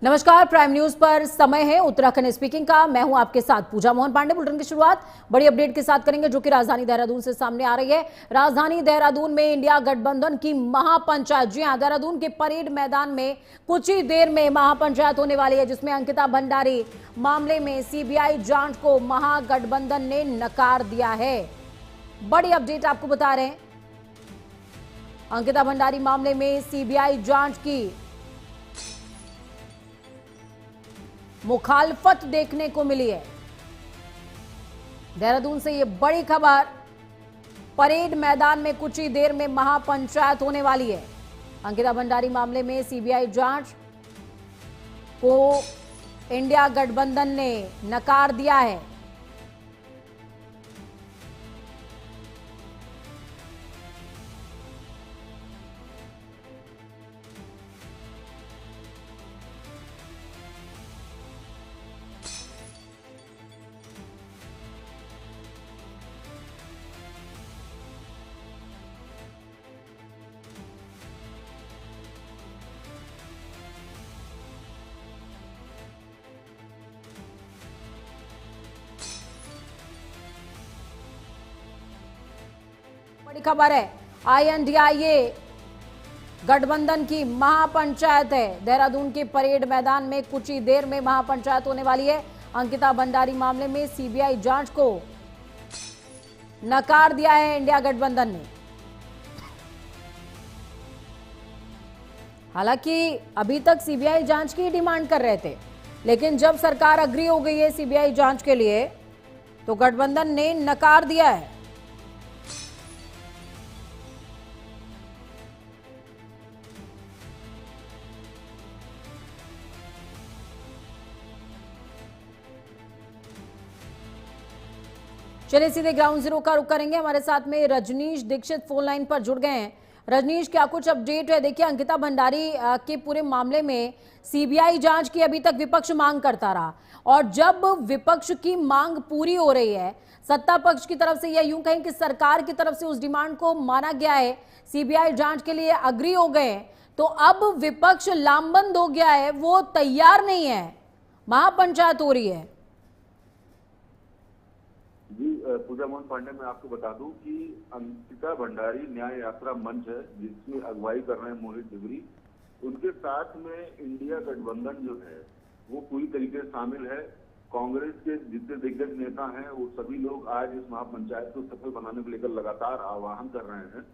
नमस्कार, prime news पर समय है उत्तराखंड स्पीकिंग का। मैं हूं आपके साथ पूजा मोहन पांडे। बुलेटिन की शुरुआत बड़ी अपडेट के साथ करेंगे जो कि राजधानी देहरादून से सामने आ रही है। राजधानी देहरादून में इंडिया गठबंधन की महापंचायत, जी हां, देहरादून के परेड मैदान में कुछ ही देर में महापंचायत होने वाली है, जिसमें अंकिता भंडारी मामले में सीबीआई जांच को महागठबंधन ने नकार दिया है। बड़ी अपडेट आपको बता रहे हैं, अंकिता भंडारी मामले में सीबीआई जांच की मुखालफत देखने को मिली है। देहरादून से ये बड़ी खबर, परेड मैदान में कुछ ही देर में महापंचायत होने वाली है। अंकिता भंडारी मामले में सीबीआई जांच को इंडिया गठबंधन ने नकार दिया है। बड़ी खबर है, आईएनडीआईए गठबंधन की महापंचायत है। देहरादून के परेड मैदान में कुछ ही देर में महापंचायत होने वाली है। अंकिता भंडारी मामले में सीबीआई जांच को नकार दिया है इंडिया गठबंधन ने। हालांकि अभी तक सीबीआई जांच की डिमांड कर रहे थे, लेकिन जब सरकार अग्री हो गई है सीबीआई जांच के लिए, तो गठबंधन ने नकार दिया है। चलिए सीधे ग्राउंड जीरो का रुख करेंगे। हमारे साथ में रजनीश दीक्षित फोन लाइन पर जुड़ गए हैं। रजनीश, क्या कुछ अपडेट है? देखिए, अंकिता भंडारी के पूरे मामले में सीबीआई जांच की अभी तक विपक्ष मांग करता रहा, और जब विपक्ष की मांग पूरी हो रही है, सत्ता पक्ष की तरफ से या यूं कहें कि सरकार की तरफ से उस डिमांड को माना गया है, सीबीआई जांच के लिए अग्री हो गए हैं, तो अब विपक्ष लामबंद हो गया है, वो तैयार नहीं है, महापंचायत हो रही है। जी पूजा मोहन पांडे, मैं आपको बता दूं कि अंकिता भंडारी न्याय यात्रा मंच है जिसकी अगुवाई कर रहे हैं मोहित डिबरी। उनके साथ में इंडिया गठबंधन जो है वो पूरी तरीके से शामिल है। कांग्रेस के जितने दिग्गज नेता हैं वो सभी लोग आज इस महापंचायत को सफल बनाने को लेकर लगातार आह्वान कर रहे हैं।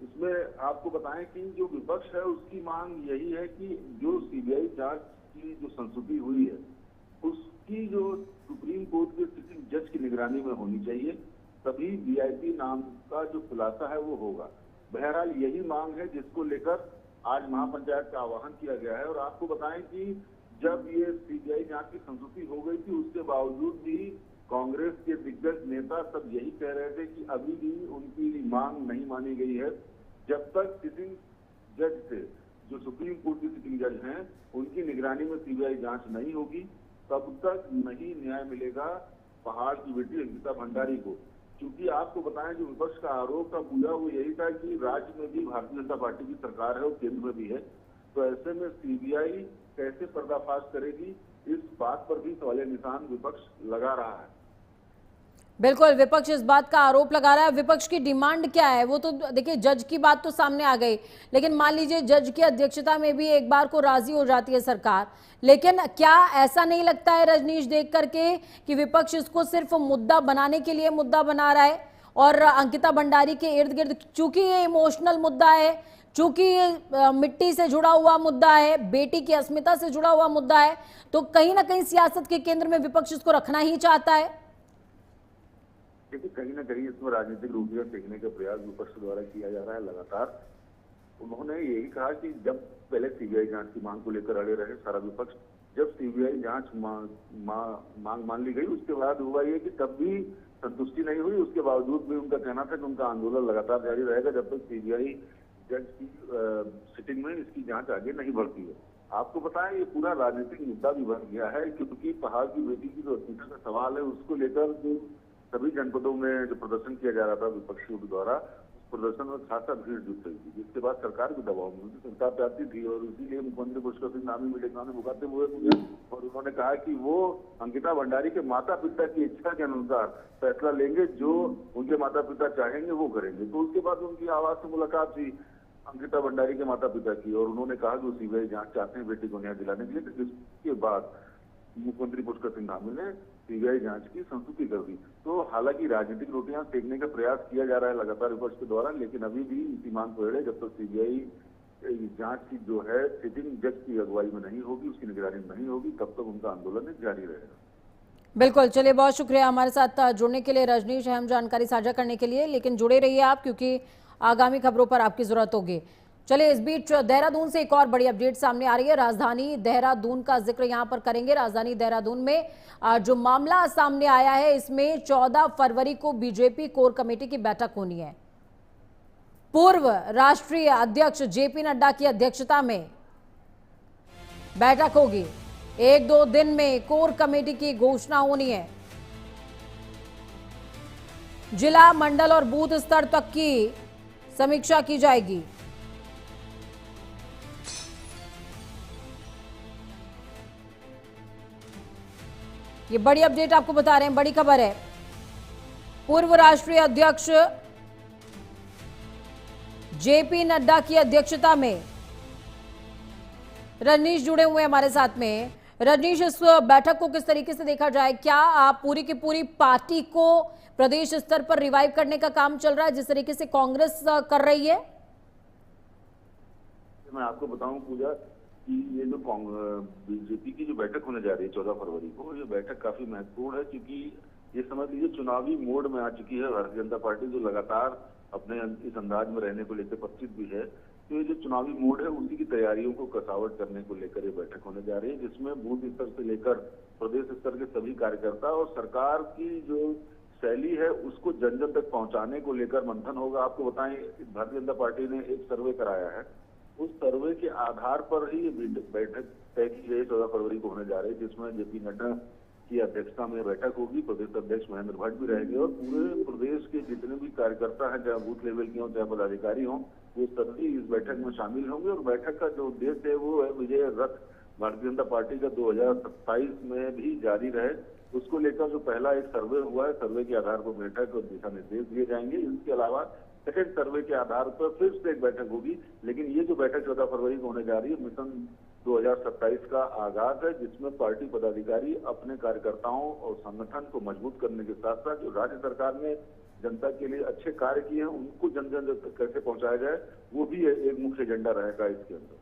इसमें आपको बताएं कि जो विपक्ष है उसकी मांग यही है कि जो सीबीआई जांच की जो संस्तुति हुई है उसकी जो सुप्रीम कोर्ट के सिटिंग जज की निगरानी में होनी चाहिए, तभी वीआईपी नाम का जो खुलासा है वो होगा। बहरहाल यही मांग है जिसको लेकर आज महापंचायत का आह्वान किया गया है। और आपको बताएं कि जब ये सीबीआई जांच की संस्तुति हो गई थी, उसके बावजूद भी कांग्रेस के दिग्गज नेता सब यही कह रहे थे कि अभी भी उनकी मांग नहीं मानी गई है। जब तक सिटिंग जज से, जो सुप्रीम कोर्ट के सिटिंग जज हैं, उनकी निगरानी में सीबीआई जांच नहीं होगी, तब तक नहीं न्याय मिलेगा पहाड़ की बेटी अंकिता भंडारी को। क्योंकि आपको बताएं, जो विपक्ष का आरोप था पूजा, वो यही था कि राज्य में भी भारतीय जनता पार्टी की सरकार है और केंद्र में भी है, तो ऐसे में सीबीआई कैसे पर्दाफाश करेगी, इस बात पर भी सवालिया निशान विपक्ष लगा रहा है। बिल्कुल, विपक्ष इस बात का आरोप लगा रहा है। विपक्ष की डिमांड क्या है? वो तो देखिए, जज की बात तो सामने आ गई, लेकिन मान लीजिए जज की अध्यक्षता में भी एक बार को राजी हो जाती है सरकार, लेकिन क्या ऐसा नहीं लगता है रजनीश देख करके कि विपक्ष इसको सिर्फ मुद्दा बनाने के लिए मुद्दा बना रहा है, और अंकिता भंडारी के इर्द गिर्द, चूंकि ये इमोशनल मुद्दा है, चूंकि ये मिट्टी से जुड़ा हुआ मुद्दा है, बेटी की अस्मिता से जुड़ा हुआ मुद्दा है, तो कहीं ना कहीं सियासत के केंद्र में विपक्ष इसको रखना ही चाहता है। देखिए, कहीं ना कहीं इसमें राजनीतिक रूपरेखा देखने का प्रयास विपक्ष द्वारा किया जा रहा है लगातार। उन्होंने यही कहा कि जब पहले सीबीआई जांच की मांग को लेकर अड़े रहे सारा विपक्ष, जब सीबीआई जांच मांग मान ली गई, उसके बाद हुआ ये कि तब भी संतुष्टि नहीं हुई। उसके बावजूद भी उनका कहना था कि उनका आंदोलन लगातार जारी रहेगा जब तक सीबीआई जज की सिटिंग में इसकी जांच आगे नहीं बढ़ती है। आपको बताएं, ये पूरा राजनीतिक मुद्दा भी बन गया है, क्योंकि पहाड़ की बेटी की जो अस्मिता का सवाल है उसको लेकर जो सभी जनपदों में जो प्रदर्शन किया जा रहा था विपक्षियों के द्वारा, प्रदर्शन में खासा भीड़ जुट रही थी, जिसके बाद सरकार के दबाव में सरकार चाहती थी और इसीलिए मुख्यमंत्री पुष्कर सिंह धामी मीडिया के सामने मुखातिब हुए मुझे और उन्होंने कहा कि वो अंकिता भंडारी के माता पिता की इच्छा के अनुसार फैसला लेंगे, जो उनके माता पिता चाहेंगे वो करेंगे। तो उसके बाद उनकी आवाज से मुलाकात हुई अंकिता भंडारी के माता पिता की और उन्होंने कहा कि वो सीबीआई जांच चाहते हैं बेटी को न्याय दिलाने के लिए। जिसके बाद मुख्यमंत्री पुष्कर सिंह धामी ने सीबीआई जांच की संस्तुति कर दी। तो हालांकि राजनीतिक रोटियां सेकने का प्रयास किया जा रहा है लगातार विपक्ष के द्वारा, लेकिन अभी भी इसी मांग पर है जब तक सीबीआई जांच की जो है सिटिंग जज की अगुवाई में नहीं होगी, उसकी निगरानी में नहीं होगी, तब तक उनका आंदोलन जारी रहेगा। बिल्कुल, चलिए बहुत शुक्रिया हमारे साथ जुड़ने के लिए रजनीश, अहम जानकारी साझा करने के लिए। लेकिन जुड़े रहिए आप, क्योंकि आगामी खबरों पर आपकी जरूरत होगी। चलिए, इस बीच देहरादून से एक और बड़ी अपडेट सामने आ रही है। राजधानी देहरादून का जिक्र यहां पर करेंगे। राजधानी देहरादून में जो मामला सामने आया है, इसमें 14 फरवरी को बीजेपी कोर कमेटी की बैठक होनी है। पूर्व राष्ट्रीय अध्यक्ष जेपी नड्डा की अध्यक्षता में बैठक होगी। 1-2 दिन में कोर कमेटी की घोषणा होनी है। जिला, मंडल और बूथ स्तर तक की समीक्षा की जाएगी। ये बड़ी अपडेट आपको बता रहे हैं, बड़ी खबर है। पूर्व राष्ट्रीय अध्यक्ष जेपी नड्डा की अध्यक्षता में रजनीश जुड़े हुए हैं हमारे साथ में। रजनीश, इस बैठक को किस तरीके से देखा जाए? क्या आप पूरी की पूरी पार्टी को प्रदेश स्तर पर रिवाइव करने का काम चल रहा है जिस तरीके से कांग्रेस कर रही है? मैं आपको बताऊं पूजा कि ये जो बीजेपी की जो बैठक होने जा रही है 14 फरवरी को, ये बैठक काफी महत्वपूर्ण है, क्योंकि ये समझ लीजिए चुनावी मोड में आ चुकी है भारतीय जनता पार्टी, जो लगातार अपने इस अंदाज में रहने को लेकर परिचित भी है। तो ये जो चुनावी मोड है उसी की तैयारियों को कसावट करने को लेकर ये बैठक होने जा रही है, जिसमें बूथ स्तर से लेकर प्रदेश स्तर के सभी कार्यकर्ता और सरकार की जो शैली है उसको जन जन तक पहुंचाने को लेकर मंथन होगा। आपको बताएं, भारतीय जनता पार्टी ने एक सर्वे कराया है, उस सर्वे के आधार पर ही ये बैठक तय की गई 14 फरवरी को होने जा रही है, जिसमें जेपी नड्डा की अध्यक्षता में बैठक होगी। प्रदेश अध्यक्ष महेंद्र भट्ट भी रहेंगे और पूरे प्रदेश के जितने भी कार्यकर्ता हैं, चाहे बूथ लेवल के हों चाहे पदाधिकारी हों, वो सभी इस बैठक में शामिल होंगे। और बैठक का जो उद्देश्य है वो है विजय रथ भारतीय जनता पार्टी का 2027 में भी जारी रहे, उसको लेकर जो पहला एक सर्वे हुआ है, सर्वे के आधार पर बैठक और दिशा निर्देश दिए जाएंगे। इसके अलावा सेकेंड सर्वे के आधार पर फिर से एक बैठक होगी। लेकिन ये जो बैठक 14 फरवरी को होने जा रही है, मिशन 2027 का आगाज है, जिसमें पार्टी पदाधिकारी अपने कार्यकर्ताओं और संगठन को मजबूत करने के साथ साथ जो राज्य सरकार ने जनता के लिए अच्छे कार्य किए हैं उनको जन जन तक कैसे पहुंचाया जाए, वो भी एक मुख्य एजेंडा रहेगा इसके अंदर।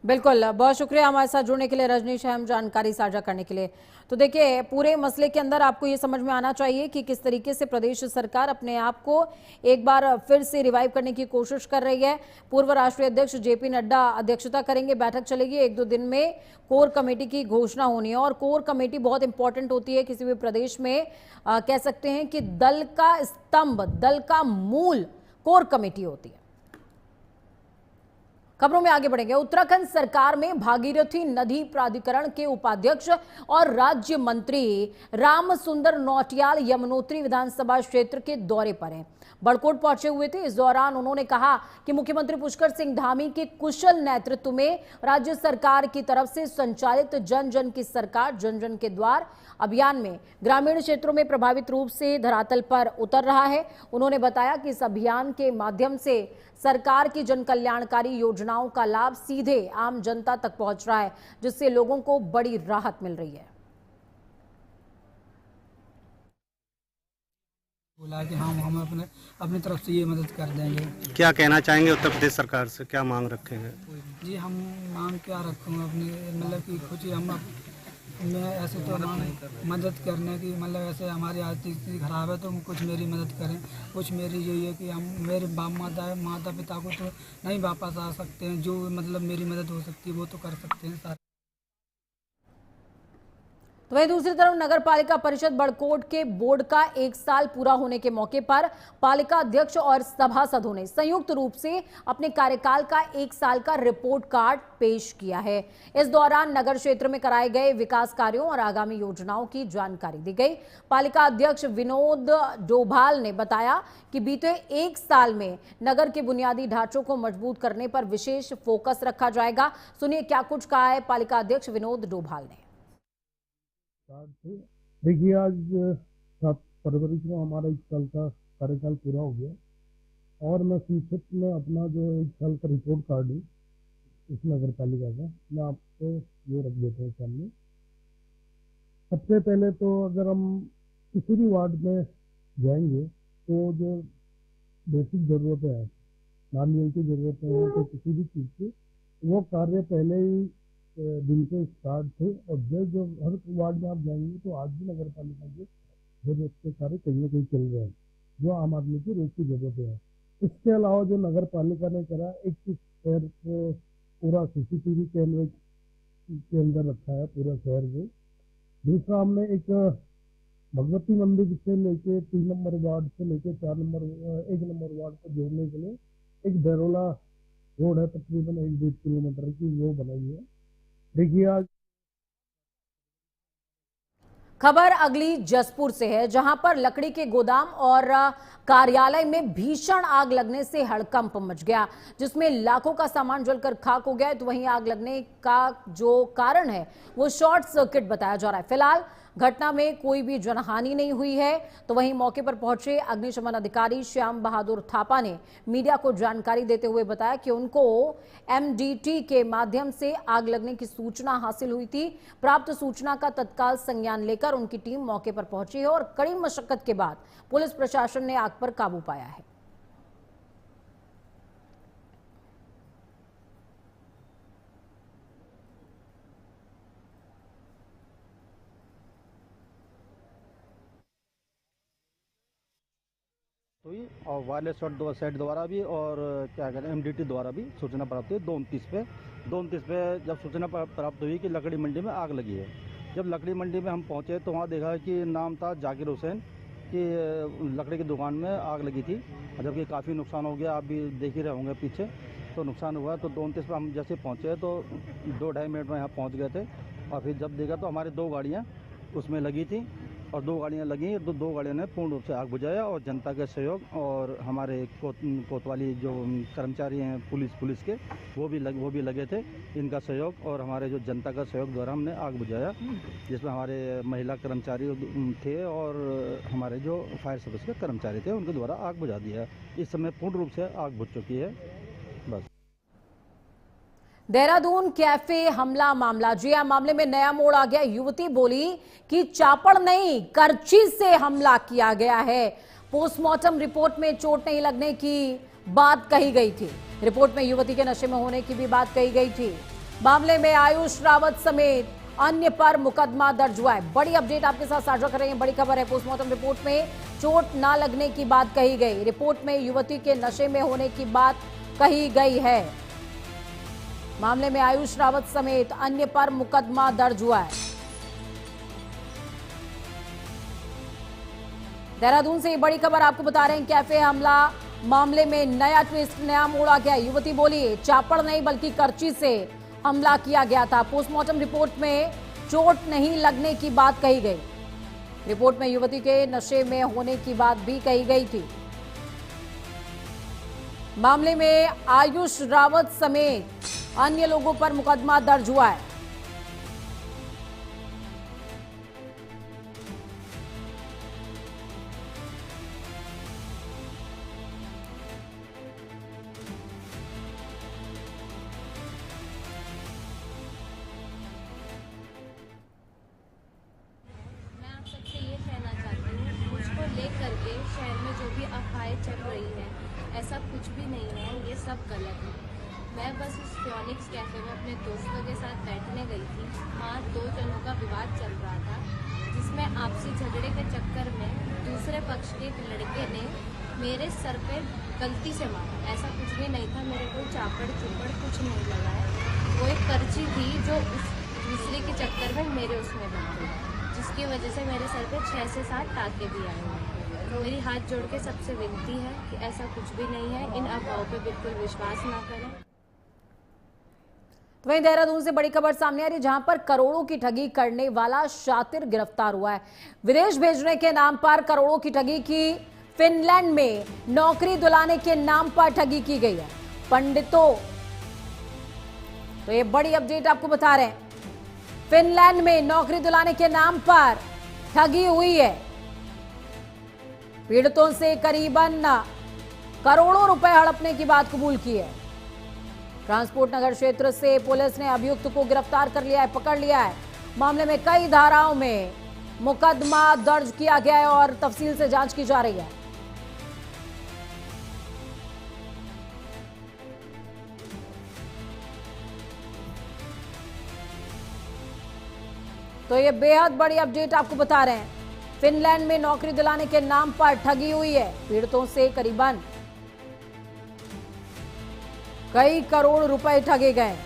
बिल्कुल, बहुत शुक्रिया हमारे साथ जुड़ने के लिए रजनीश, अहम जानकारी साझा करने के लिए। तो देखिए, पूरे मसले के अंदर आपको ये समझ में आना चाहिए कि किस तरीके से प्रदेश सरकार अपने आप को एक बार फिर से रिवाइव करने की कोशिश कर रही है। पूर्व राष्ट्रीय अध्यक्ष जेपी नड्डा अध्यक्षता करेंगे, बैठक चलेगी। 1-2 दिन में कोर कमेटी की घोषणा होनी है और कोर कमेटी बहुत इंपॉर्टेंट होती है किसी भी प्रदेश में। कह सकते हैं कि दल का स्तंभ, दल का मूल कोर कमेटी होती है। खबरों में आगे बढ़ेंगे। उत्तराखंड सरकार में भागीरथी नदी प्राधिकरण के उपाध्यक्ष और राज्य मंत्री राम सुंदर नौटियाल यमुनोत्री विधानसभा क्षेत्र के दौरे पर हैं। बड़कोट पहुंचे हुए थे। इस दौरान उन्होंने कहा कि मुख्यमंत्री पुष्कर सिंह धामी के कुशल नेतृत्व में राज्य सरकार की तरफ से संचालित जन जन की सरकार, जन जन के द्वार अभियान में ग्रामीण क्षेत्रों में प्रभावित रूप से धरातल पर उतर रहा है। उन्होंने बताया कि इस अभियान के माध्यम से सरकार की जन कल्याणकारी योजनाओं का लाभ सीधे आम जनता तक पहुंच रहा है, जिससे लोगों को बड़ी राहत मिल रही है। बोला कि हम अपनी तरफ से ये मदद कर देंगे। क्या कहना चाहेंगे उत्तर प्रदेश सरकार से, क्या मांग रखेंगे? जी हम मांग क्या रखूँगा अपनी, मतलब कि कुछ हम मैं ऐसे तो मदद करने की, मतलब ऐसे हमारी आर्थिक स्थिति खराब है तो कुछ मेरी मदद करें। कुछ मेरी यही है कि हम मेरे माता पिता को तो नहीं वापस आ सकते हैं, जो मतलब मेरी मदद हो सकती है वो तो कर सकते हैं। तो वहीं दूसरी तरफ नगर पालिका परिषद बड़कोट के बोर्ड का 1 साल पूरा होने के मौके पर पालिका अध्यक्ष और सभासदों ने संयुक्त रूप से अपने कार्यकाल का 1 साल का रिपोर्ट कार्ड पेश किया है। इस दौरान नगर क्षेत्र में कराए गए विकास कार्यों और आगामी योजनाओं की जानकारी दी गई। पालिका अध्यक्ष विनोद डोभाल ने बताया कि बीते 1 साल में नगर के बुनियादी ढांचों को मजबूत करने पर विशेष फोकस रखा जाएगा। सुनिए क्या कुछ कहा है पालिका अध्यक्ष विनोद डोभाल ने। देखिए, आज 7 फरवरी को हमारा 1 साल का कार्यकाल पूरा हो गया और मैं संक्षिप्त में अपना जो 1 साल का रिपोर्ट कार्ड है इस नगर पालिका का मैं आपको ये रख देता हूँ सामने। सबसे पहले तो अगर हम किसी भी वार्ड में जाएंगे तो जो बेसिक ज़रूरतें हैं, नालियों की ज़रूरतें हैं तो किसी भी चीज़ की वो कार्य पहले ही दिन के स्टार्ट थे और जो हर वार्ड में आप जाएंगे तो आज भी नगर पालिका के जरूरत के कार्य कहीं ना कहीं चल रहे हैं जो आम आदमी की रोज की जरूरतें हैं। इसके अलावा जो नगर पालिका ने करा, एक शहर को पूरा CCTV कैमरे के अंदर रखा है पूरा शहर को। दूसरा, हमने एक भगवती मंदिर से लेके 3 नंबर वार्ड से लेके 1 नंबर वार्ड को जोड़ने के लिए एक बैरोला रोड है तकरीबन 1-1.5 किलोमीटर की, वो बनाई है। देखिए, आज खबर अगली जसपुर से है, जहां पर लकड़ी के गोदाम और कार्यालय में भीषण आग लगने से हड़कंप मच गया, जिसमें लाखों का सामान जलकर खाक हो गया। तो वहीं आग लगने का जो कारण है वो शॉर्ट सर्किट बताया जा रहा है। फिलहाल घटना में कोई भी जनहानि नहीं हुई है। तो वहीं मौके पर पहुंचे अग्निशमन अधिकारी श्याम बहादुर थापा ने मीडिया को जानकारी देते हुए बताया कि उनको MDT के माध्यम से आग लगने की सूचना हासिल हुई थी। प्राप्त सूचना का तत्काल संज्ञान लेकर उनकी टीम मौके पर पहुंची है और कड़ी मशक्कत के बाद पुलिस प्रशासन ने आग पर काबू पाया है। हुई और वायरलेस सेट द्वारा भी और क्या कहते हैं MDT द्वारा भी सूचना प्राप्त हुई 2:29 पे जब सूचना प्राप्त हुई कि लकड़ी मंडी में आग लगी है। जब लकड़ी मंडी में हम पहुंचे तो वहाँ देखा कि नाम था जाकिर हुसैन कि लकड़ी की दुकान में आग लगी थी, जबकि काफ़ी नुकसान हो गया। आप भी देख ही रहे होंगे पीछे, तो नुकसान हुआ। तो 2:29 पे हम जैसे पहुँचे तो 2-2.5 मिनट में यहाँ पहुँच गए थे और फिर जब देखा तो हमारी 2 गाड़ियाँ उसमें लगी थी और 2 गाड़ियाँ लगी तो 2 गाड़ियों ने पूर्ण रूप से आग बुझाया और जनता के सहयोग और हमारे कोतवाली जो कर्मचारी हैं पुलिस के वो भी लगे थे। इनका सहयोग और हमारे जो जनता का सहयोग द्वारा हमने आग बुझाया, जिसमें हमारे महिला कर्मचारी थे और हमारे जो फायर सर्विस के कर्मचारी थे उनके द्वारा आग बुझा दिया। इस समय पूर्ण रूप से आग बुझ चुकी है। बस। देहरादून कैफे हमला मामला, जी हां, मामले में नया मोड़ आ गया। युवती बोली कि चापड़ नहीं करची से हमला किया गया है। पोस्टमार्टम रिपोर्ट में चोट नहीं लगने की बात कही गई थी। रिपोर्ट में युवती के नशे में होने की भी बात कही गई थी। मामले में आयुष रावत समेत अन्य पर मुकदमा दर्ज हुआ है। बड़ी अपडेट आपके साथ साझा कर रहे हैं, बड़ी खबर है। पोस्टमार्टम रिपोर्ट में चोट ना लगने की बात कही गई। रिपोर्ट में युवती के नशे में होने की बात कही गई है। मामले में आयुष रावत समेत अन्य पर मुकदमा दर्ज हुआ है। देहरादून से ये बड़ी खबर आपको बता रहे हैं। कैफे हमला मामले में नया ट्विस्ट, नया मोड़ आ गया। युवती बोली चापड़ नहीं बल्कि करची से हमला किया गया था। पोस्टमार्टम रिपोर्ट में चोट नहीं लगने की बात कही गई। रिपोर्ट में युवती के नशे में होने की बात भी कही गई थी। मामले में आयुष रावत समेत अन्य लोगों पर मुकदमा दर्ज हुआ है। लेकर के शहर में जो भी अफवाहें चल रही है, ऐसा कुछ भी नहीं है, ये सब गलत है। मैं बस उस फियोनिक्स कैफे में अपने दोस्तों के साथ बैठने गई थी। वहाँ 2 जनों का विवाद चल रहा था, जिसमें आपसी झगड़े के चक्कर में दूसरे पक्ष के एक लड़के ने मेरे सर पे गलती से मारा। ऐसा कुछ भी नहीं था, मेरे को चापड़ चुपड़ कुछ नहीं लगा है। वो एक पर्ची थी जो उस दूसरे के चक्कर में मेरे उसमें बन गई। जिसकी वजह से मेरे सर पे 6 से 7 टाँके भी आए हुए हैं। तो मेरी हाथ जोड़ के सबसे विनती है कि ऐसा कुछ भी नहीं है, इन अफवाहों पे बिल्कुल विश्वास ना करें। तो वहीं देहरादून से बड़ी खबर सामने आ रही है, जहां पर करोड़ों की ठगी करने वाला शातिर गिरफ्तार हुआ है। विदेश भेजने के नाम पर करोड़ों की ठगी की। फिनलैंड में नौकरी दिलाने के नाम पर ठगी की गई है पंडितों। तो ये बड़ी अपडेट आपको बता रहे हैं, फिनलैंड में नौकरी दिलाने के नाम पर ठगी हुई है। पीड़ितों से करीबन करोड़ों रुपए हड़पने की बात कबूल की है। ट्रांसपोर्ट नगर क्षेत्र से पुलिस ने अभियुक्त को गिरफ्तार कर लिया है, पकड़ लिया है। मामले में कई धाराओं में मुकदमा दर्ज किया गया है और तफसील से जांच की जा रही है। तो ये बेहद बड़ी अपडेट आपको बता रहे हैं, फिनलैंड में नौकरी दिलाने के नाम पर ठगी हुई है। पीड़ितों से करीबन कई करोड़ रुपए ठगे गए।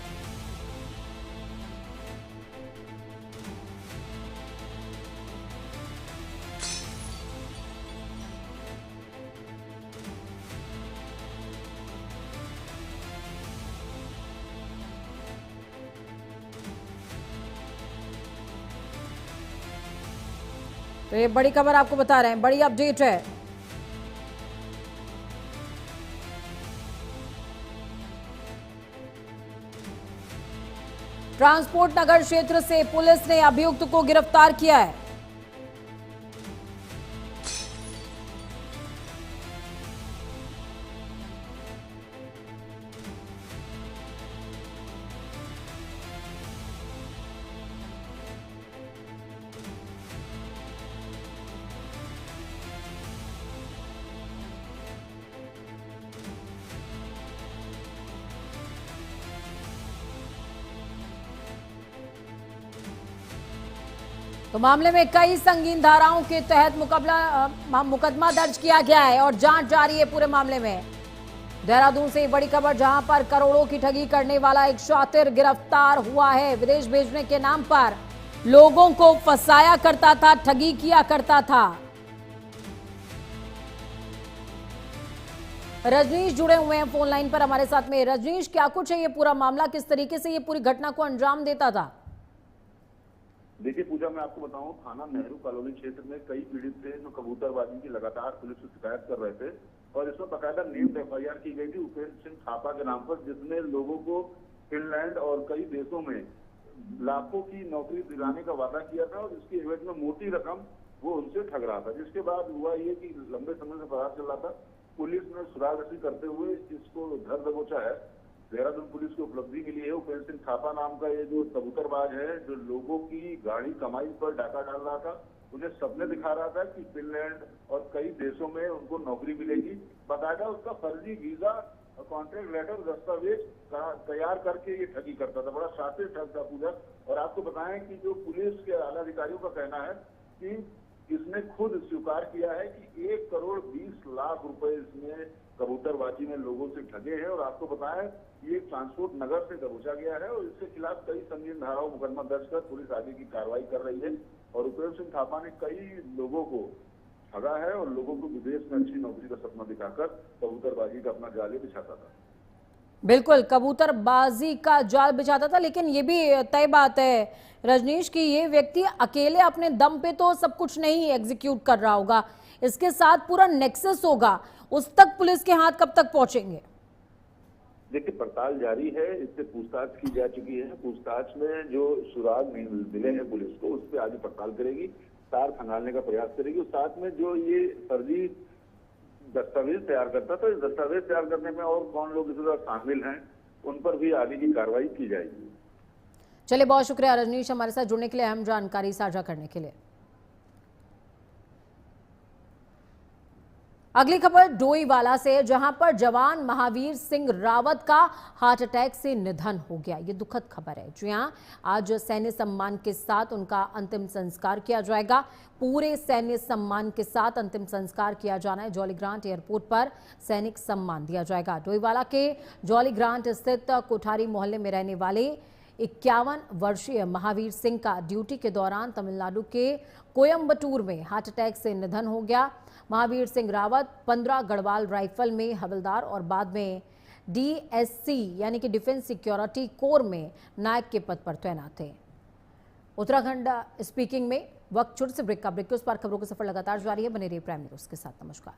तो ये बड़ी खबर आपको बता रहे हैं, बड़ी अपडेट है। ट्रांसपोर्ट नगर क्षेत्र से पुलिस ने अभियुक्त को गिरफ्तार किया है। तो मामले में कई संगीन धाराओं के तहत मुकदमा दर्ज किया गया है और जांच जारी है पूरे मामले में। देहरादून से बड़ी खबर, जहां पर करोड़ों की ठगी करने वाला एक शातिर गिरफ्तार हुआ है। विदेश भेजने के नाम पर लोगों को फंसाया करता था, ठगी किया करता था। रजनीश जुड़े हुए हैं फोन लाइन पर हमारे साथ में। रजनीश, क्या कुछ है ये पूरा मामला, किस तरीके से ये पूरी घटना को अंजाम देता था? देखिए पूजा, मैं आपको बताऊं, थाना नेहरू कॉलोनी क्षेत्र में कई पीड़ित थे जो कबूतरबाजी की लगातार पुलिस से शिकायत कर रहे थे और इसमें बाकायदा नेम्ड एफआईआर की गई थी उपेंद्र सिंह थापा के नाम पर, जिसने लोगों को फिनलैंड और कई देशों में लाखों की नौकरी दिलाने का वादा किया था और इसके एवज में मोटी रकम वो उनसे ठग रहा था। जिसके बाद हुआ ये कि लंबे समय से फरार चल रहा था। पुलिस ने सुरागसी करते हुए इसको धर दबोचा है। देहरादून पुलिस को उपलब्धि मिली है। उपेंद्र सिंह थापा नाम का ये जो कबूतरबाज है, जो लोगों की गाड़ी कमाई पर डाका डाल रहा था, उन्हें सपने दिखा रहा था कि फिनलैंड और कई देशों में उनको नौकरी मिलेगी। बाकायदा उसका फर्जी वीजा, कॉन्ट्रैक्ट लेटर, दस्तावेज तैयार करके ये ठगी करता था। बड़ा शातिर ठग था पूजा। और आपको बताएं कि जो पुलिस के आला अधिकारियों का कहना है कि इसने खुद स्वीकार किया है कि 1 करोड़ 20 लाख रुपए इसने कबूतरबाजी में लोगों से ठगे हैं। और आपको बताएं, ये ट्रांसपोर्ट नगर से दबोचा गया है और इसके खिलाफ कई संगीन धाराओं मुकदमा दर्ज कर पुलिस आगे की कार्रवाई कर रही है। और उपेंद्र सिंह थापा ने कई लोगों को ठगा है और लोगों को विदेश में अच्छी नौकरी का सपना दिखाकर कबूतरबाजी का अपना जाल बिछाता था। बिल्कुल, कबूतरबाजी का जाल बिछाता था। लेकिन ये भी तय बात है रजनीश कि ये व्यक्ति अकेले अपने दम पे तो सब कुछ नहीं एग्जीक्यूट कर रहा होगा, इसके साथ पूरा नेक्सस होगा। उस तक पुलिस के हाथ कब तक पहुंचेंगे? देखिए, पड़ताल जारी है, इससे पूछताछ की जा चुकी है। पूछताछ में जो सुराग मिले हैं पुलिस को, उस पर आगे पड़ताल करेगी, तार खंगालने का प्रयास करेगी। और साथ में जो ये फर्जी दस्तावेज तैयार करता था, इस दस्तावेज तैयार करने में और कौन लोग इसके साथ शामिल हैं, उन पर भी आगे की कार्रवाई की जाएगी। चलिए, बहुत शुक्रिया रजनीश हमारे साथ जुड़ने के लिए, अहम जानकारी साझा करने के लिए। अगली खबर डोईवाला से, जहां पर जवान महावीर सिंह रावत का हार्ट अटैक से निधन हो गया। ये दुखद खबर है। जी हां, आज सैन्य सम्मान के साथ उनका अंतिम संस्कार किया जाएगा। पूरे सैन्य सम्मान के साथ अंतिम संस्कार किया जाना है। जॉली ग्रांट एयरपोर्ट पर सैनिक सम्मान दिया जाएगा। डोईवाला के जॉली ग्रांट स्थित कोठारी मोहल्ले में रहने वाले 51 वर्षीय महावीर सिंह का ड्यूटी के दौरान तमिलनाडु के कोयम्बटूर में हार्ट अटैक से निधन हो गया। महावीर सिंह रावत 15 गढ़वाल राइफल में हवलदार और बाद में DSC यानी कि डिफेंस सिक्योरिटी कोर में नायक के पद पर तैनात थे। उत्तराखंड स्पीकिंग में वक्त छोटे से ब्रेक का। ब्रेक के उस पार खबरों का सफर लगातार जारी है। बने रहिए प्राइम न्यूज के साथ। नमस्कार।